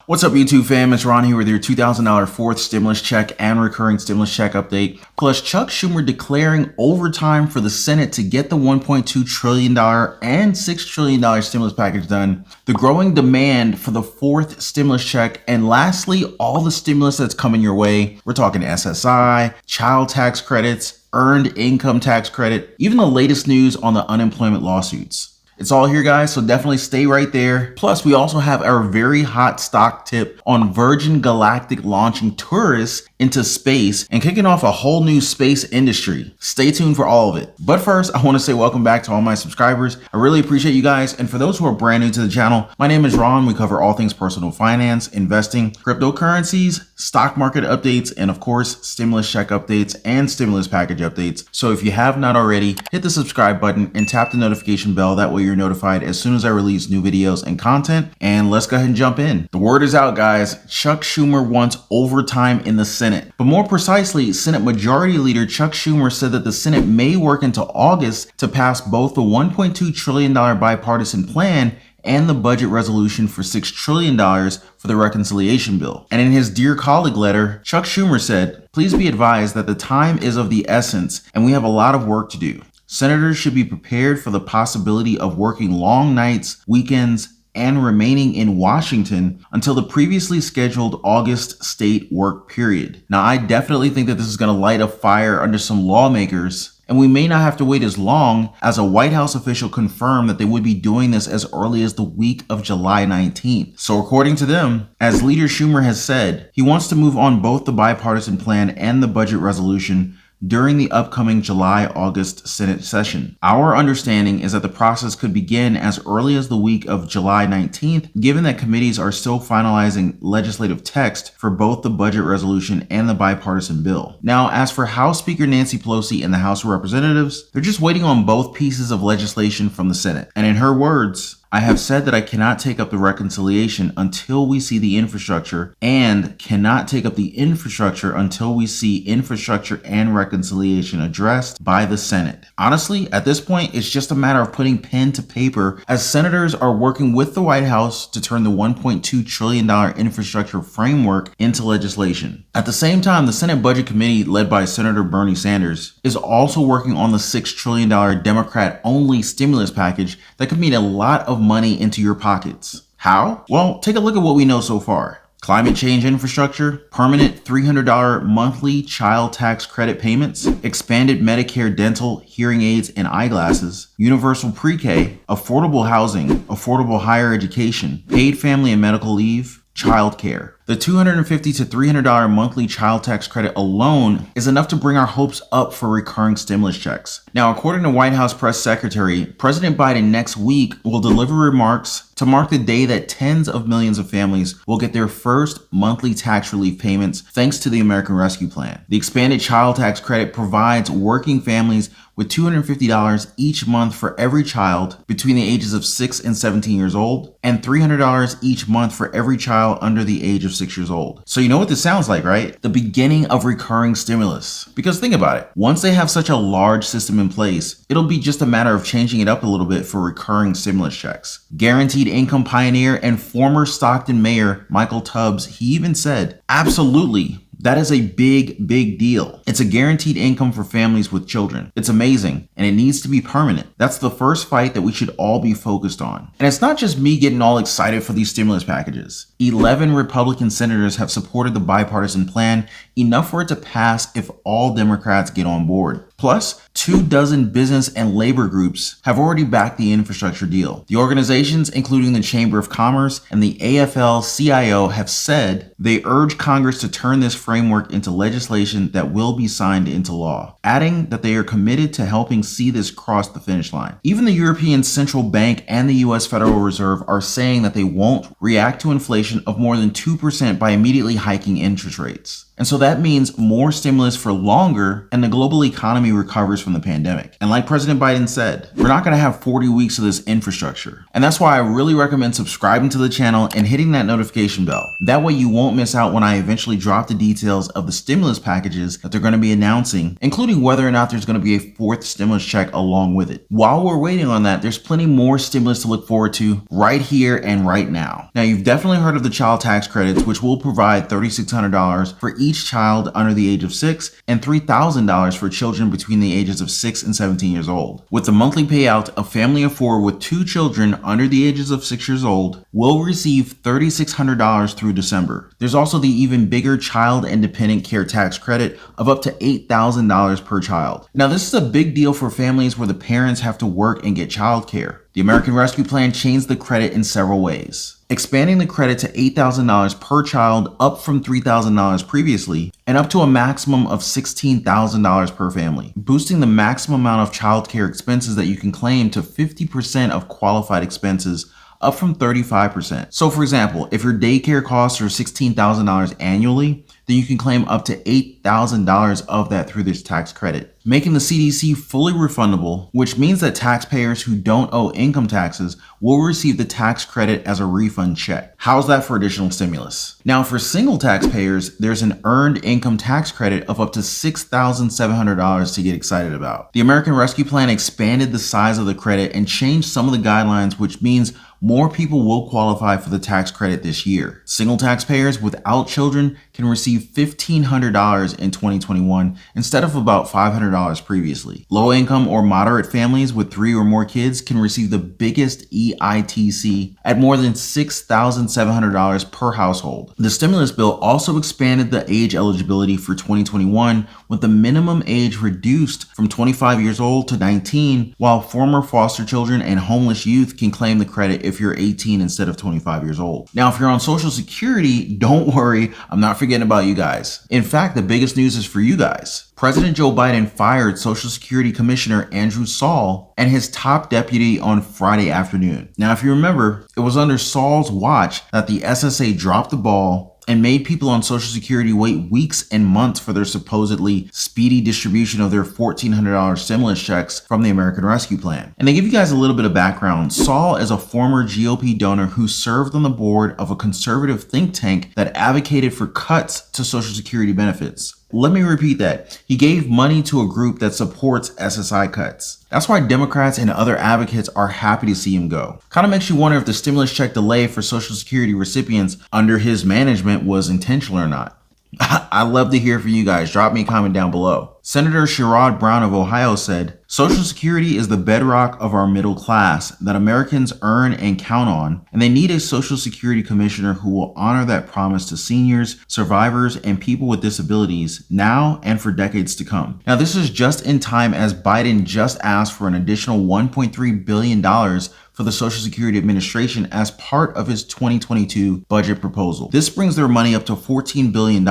What's up, YouTube fam? It's Ron here with your $2,000 fourth stimulus check and recurring stimulus check update. Plus, Chuck Schumer declaring overtime for the Senate to get the $1.2 trillion and $6 trillion stimulus package done. The growing demand for the fourth stimulus check. And lastly, all the stimulus that's coming your way. We're talking SSI, child tax credits, earned income tax credit, even the latest news on the unemployment lawsuits. It's all here, guys, so definitely stay right there. Plus, we also have our very hot stock tip on Virgin Galactic launching tourists into space and kicking off a whole new space industry. Stay tuned for all of it. But first, I want to say welcome back to all my subscribers. I really appreciate you guys. And for those who are brand new to the channel, my name is Ron. We cover all things personal finance, investing, cryptocurrencies, stock market updates, and of course, stimulus check updates and stimulus package updates. So if you have not already, hit the subscribe button and tap the notification bell. That way you're notified as soon as I release new videos and content. And let's go ahead and jump in. The word is out, guys. Chuck Schumer wants overtime in the Senate. But more precisely, Senate Majority Leader Chuck Schumer said that the Senate may work into August to pass both the $1.2 trillion bipartisan plan and the budget resolution for $6 trillion for the reconciliation bill. And in his Dear Colleague letter, Chuck Schumer said, "Please be advised that the time is of the essence and we have a lot of work to do. Senators should be prepared for the possibility of working long nights, weekends, and remaining in Washington until the previously scheduled August state work period." Now, I definitely think that this is going to light a fire under some lawmakers, and we may not have to wait as long, as a White House official confirmed that they would be doing this as early as the week of July 19th. So according to them, as Leader Schumer has said, he wants to move on both the bipartisan plan and the budget resolution during the upcoming July-August Senate session. Our understanding is that the process could begin as early as the week of July 19th, given that committees are still finalizing legislative text for both the budget resolution and the bipartisan bill. Now, as for House Speaker Nancy Pelosi and the House of Representatives, they're just waiting on both pieces of legislation from the Senate. And in her words, "I have said that I cannot take up the reconciliation until we see the infrastructure, and cannot take up the infrastructure until we see infrastructure and reconciliation addressed by the Senate." Honestly, at this point, it's just a matter of putting pen to paper as senators are working with the White House to turn the $1.2 trillion infrastructure framework into legislation. At the same time, the Senate Budget Committee, led by Senator Bernie Sanders, is also working on the $6 trillion Democrat-only stimulus package that could mean a lot of money into your pockets. How? Well, take a look at what we know so far. Climate change infrastructure, permanent $300 monthly child tax credit payments, expanded Medicare dental, hearing aids, and eyeglasses, universal pre-K, affordable housing, affordable higher education, paid family and medical leave, childcare. The $250 to $300 monthly child tax credit alone is enough to bring our hopes up for recurring stimulus checks. Now, according to White House Press Secretary, President Biden next week will deliver remarks to mark the day that tens of millions of families will get their first monthly tax relief payments thanks to the American Rescue Plan. The expanded child tax credit provides working families with $250 each month for every child between the ages of 6 and 17 years old, and $300 each month for every child under the age of 6 years old. So you know what this sounds like, right? The beginning of recurring stimulus. Because think about it, once they have such a large system in place, it'll be just a matter of changing it up a little bit for recurring stimulus checks. Guaranteed income pioneer and former Stockton mayor Michael Tubbs, he even said, "Absolutely. That is a big, big deal. It's a guaranteed income for families with children. It's amazing, and it needs to be permanent." That's the first fight that we should all be focused on. And it's not just me getting all excited for these stimulus packages. 11 Republican senators have supported the bipartisan plan, enough for it to pass if all Democrats get on board. Plus, 24 business and labor groups have already backed the infrastructure deal. The organizations, including the Chamber of Commerce and the AFL-CIO, have said they urge Congress to turn this framework into legislation that will be signed into law, adding that they are committed to helping see this cross the finish line. Even the European Central Bank and the US Federal Reserve are saying that they won't react to inflation of more than 2% by immediately hiking interest rates. And so that means more stimulus for longer and the global economy recovers from the pandemic. And like President Biden said, we're not going to have 40 weeks of this infrastructure. And that's why I really recommend subscribing to the channel and hitting that notification bell. That way you won't miss out when I eventually drop the details of the stimulus packages that they're going to be announcing, including whether or not there's going to be a fourth stimulus check along with it. While we're waiting on that, there's plenty more stimulus to look forward to right here and right now. Now, you've definitely heard of the child tax credits, which will provide $3,600 for each child under the age of 6 and $3,000 for children between the ages of 6 and 17 years old. With the monthly payout, a family of 4 with 2 children under the ages of 6 years old will receive $3,600 through December. There's also the even bigger child and dependent care tax credit of up to $8,000 per child. Now, this is a big deal for families where the parents have to work and get childcare. The American Rescue Plan changed the credit in several ways, expanding the credit to $8,000 per child, up from $3,000 previously, and up to a maximum of $16,000 per family, boosting the maximum amount of childcare expenses that you can claim to 50% of qualified expenses, up from 35%. So for example, if your daycare costs are $16,000 annually, then you can claim up to $8,000 of that through this tax credit, making the CDC fully refundable, which means that taxpayers who don't owe income taxes will receive the tax credit as a refund check. How's that for additional stimulus? Now, for single taxpayers, there's an earned income tax credit of up to $6,700 to get excited about. The American Rescue Plan expanded the size of the credit and changed some of the guidelines, which means more people will qualify for the tax credit this year. Single taxpayers without children can receive $1,500 in 2021 instead of about $500 previously. Low income or moderate families with 3 or more kids can receive the biggest EITC at more than $6,700 per household. The stimulus bill also expanded the age eligibility for 2021, with the minimum age reduced from 25 years old to 19, while former foster children and homeless youth can claim the credit if you're 18 instead of 25 years old. Now, if you're on Social Security, don't worry, I'm not forgetting about you guys. In fact, the biggest news is for you guys. President Joe Biden fired Social Security Commissioner Andrew Saul and his top deputy on Friday afternoon. Now, if you remember, it was under Saul's watch that the SSA dropped the ball and made people on Social Security wait weeks and months for their supposedly speedy distribution of their $1,400 stimulus checks from the American Rescue Plan. And to give you guys a little bit of background, Saul is a former GOP donor who served on the board of a conservative think tank that advocated for cuts to Social Security benefits. Let me repeat that. He gave money to a group that supports SSI cuts. That's why Democrats and other advocates are happy to see him go. Kind of makes you wonder if the stimulus check delay for Social Security recipients under his management was intentional or not. I'd love to hear from you guys. Drop me a comment down below. Senator Sherrod Brown of Ohio said, "Social Security is the bedrock of our middle class that Americans earn and count on, and they need a Social Security commissioner who will honor that promise to seniors, survivors, and people with disabilities now and for decades to come." Now, this is just in time as Biden just asked for an additional $1.3 billion for the Social Security Administration as part of his 2022 budget proposal. This brings their money up to $14 billion,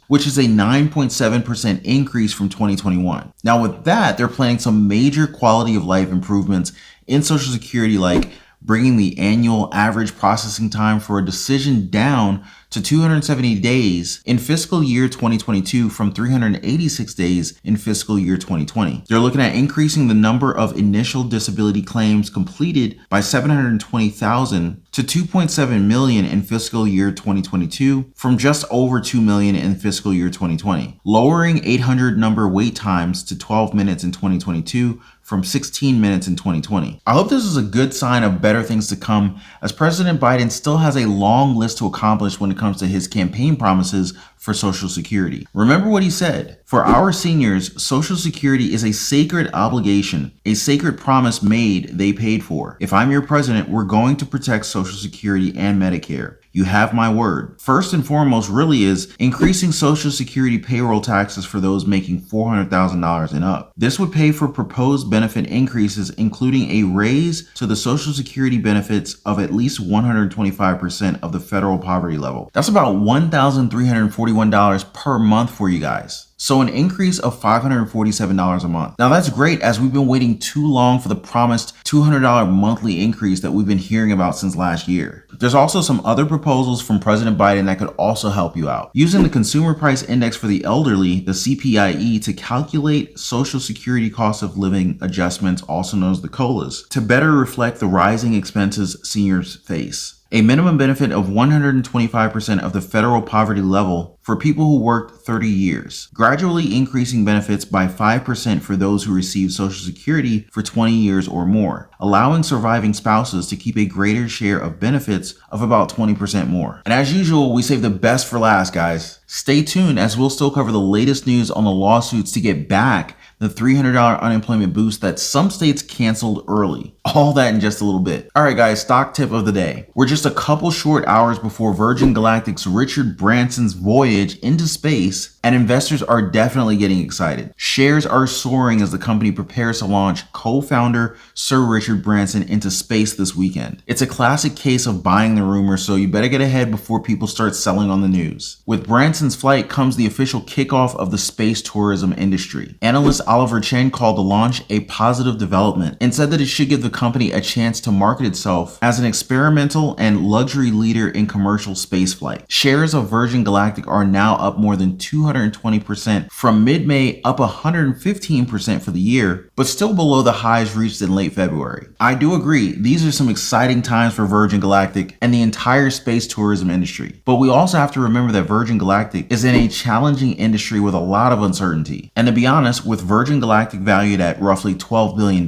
which is a 9.7% increase from 2021. Now, with that, they're planning some major quality of life improvements in Social Security, like bringing the annual average processing time for a decision down to 270 days in fiscal year 2022 from 386 days in fiscal year 2020. They're looking at increasing the number of initial disability claims completed by 720,000 to 2.7 million in fiscal year 2022 from just over 2 million in fiscal year 2020, lowering 800 number wait times to 12 minutes in 2022 from 16 minutes in 2020. I hope this is a good sign of better things to come, as President Biden still has a long list to accomplish when it comes to his campaign promises for Social Security. Remember what he said: "For our seniors, Social Security is a sacred obligation, a sacred promise made, they paid for. If I'm your president, we're going to protect Social Security and Medicare. You have my word." First and foremost really is increasing Social Security payroll taxes for those making $400,000 and up. This would pay for proposed benefit increases, including a raise to the Social Security benefits of at least 125% of the federal poverty level. That's about $1,341 per month for you guys. So an increase of $547 a month. Now that's great, as we've been waiting too long for the promised $200 monthly increase that we've been hearing about since last year. There's also some other proposals proposals from President Biden that could also help you out. Using the Consumer Price Index for the elderly, the CPIE, to calculate Social Security cost of living adjustments, also known as the COLAs, to better reflect the rising expenses seniors face. A minimum benefit of 125% of the federal poverty level for people who worked 30 years, gradually increasing benefits by 5% for those who receive Social Security for 20 years or more, allowing surviving spouses to keep a greater share of benefits of about 20% more. And as usual, we save the best for last, guys. Stay tuned as we'll still cover the latest news on the lawsuits to get back the $300 unemployment boost that some states canceled early. All that in just a little bit. All right, guys, stock tip of the day. We're just a couple short hours before Virgin Galactic's Richard Branson's voyage into space, and investors are definitely getting excited. Shares are soaring as the company prepares to launch co-founder Sir Richard Branson into space this weekend. It's a classic case of buying the rumor, so you better get ahead before people start selling on the news. With Branson's flight comes the official kickoff of the space tourism industry. Analyst Oliver Chen called the launch a positive development and said that it should give the company a chance to market itself as an experimental and luxury leader in commercial spaceflight. Shares of Virgin Galactic are now up more than 220% from mid-May, up 115% for the year, but still below the highs reached in late February. I do agree, these are some exciting times for Virgin Galactic and the entire space tourism industry. But we also have to remember that Virgin Galactic is in a challenging industry with a lot of uncertainty. And to be honest, with Virgin Galactic valued at roughly $12 billion,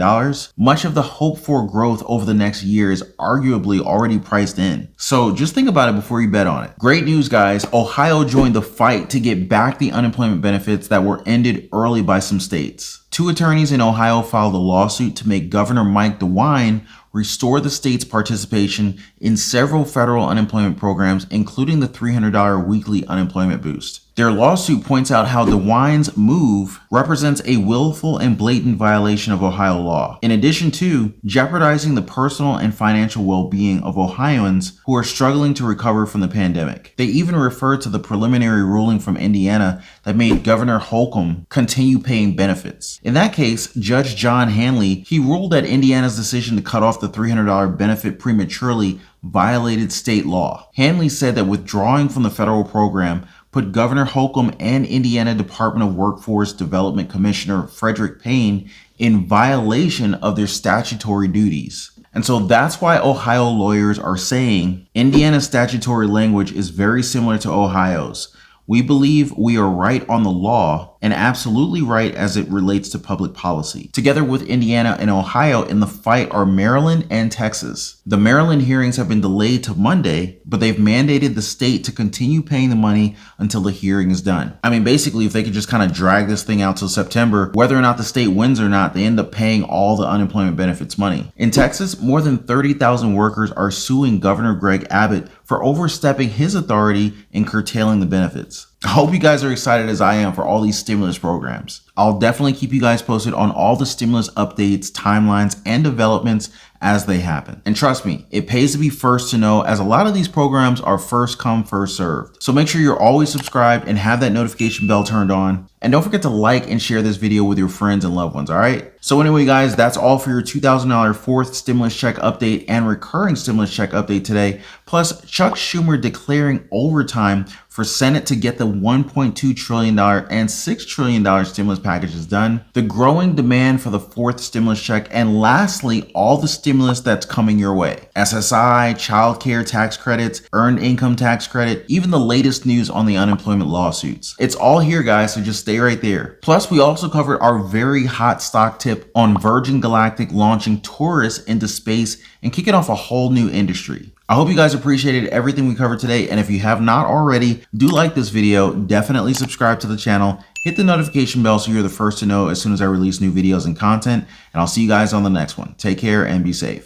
much of the hoped for growth over the next year is arguably already priced in. So just think about it before you bet on it. Great news, guys. Ohio joined the fight to get back the unemployment benefits that were ended early by some states. Two attorneys in Ohio filed a lawsuit to make Governor Mike DeWine restore the state's participation in several federal unemployment programs, including the $300 weekly unemployment boost. Their lawsuit points out how DeWine's move represents a willful and blatant violation of Ohio law, in addition to jeopardizing the personal and financial well-being of Ohioans who are struggling to recover from the pandemic. They even refer to the preliminary ruling from Indiana that made Governor Holcomb continue paying benefits. In that case, Judge John Hanley, he ruled that Indiana's decision to cut off the $300 benefit prematurely violated state law. Hanley said that withdrawing from the federal program put Governor Holcomb and Indiana Department of Workforce Development Commissioner Frederick Payne in violation of their statutory duties. And so that's why Ohio lawyers are saying Indiana's statutory language is very similar to Ohio's. We believe we are right on the law and absolutely right as it relates to public policy. Together with Indiana and Ohio in the fight are Maryland and Texas. The Maryland hearings have been delayed to Monday, but they've mandated the state to continue paying the money until the hearing is done. I mean, basically, if they could just kind of drag this thing out till September, whether or not the state wins or not, they end up paying all the unemployment benefits money. In Texas, more than 30,000 workers are suing Governor Greg Abbott for overstepping his authority and curtailing the benefits. I hope you guys are excited as I am for all these stimulus programs. I'll definitely keep you guys posted on all the stimulus updates, timelines, and developments as they happen. And trust me, it pays to be first to know, as a lot of these programs are first come, first served. So make sure you're always subscribed and have that notification bell turned on. And don't forget to like and share this video with your friends and loved ones, all right? So anyway, guys, that's all for your $2,000 fourth stimulus check update and recurring stimulus check update today. Plus, Chuck Schumer declaring overtime for Senate to get the $1.2 trillion and $6 trillion stimulus packages done, the growing demand for the fourth stimulus check, and lastly, all the stimulus that's coming your way. SSI, child care tax credits, earned income tax credit, even the latest news on the unemployment lawsuits. It's all here, guys, so just stay right there. Plus, we also covered our very hot stock tip on Virgin Galactic launching tourists into space and kicking off a whole new industry. I hope you guys appreciated everything we covered today, and if you have not already, do like this video, definitely subscribe to the channel, hit the notification bell so you're the first to know as soon as I release new videos and content, and I'll see you guys on the next one. Take care and be safe.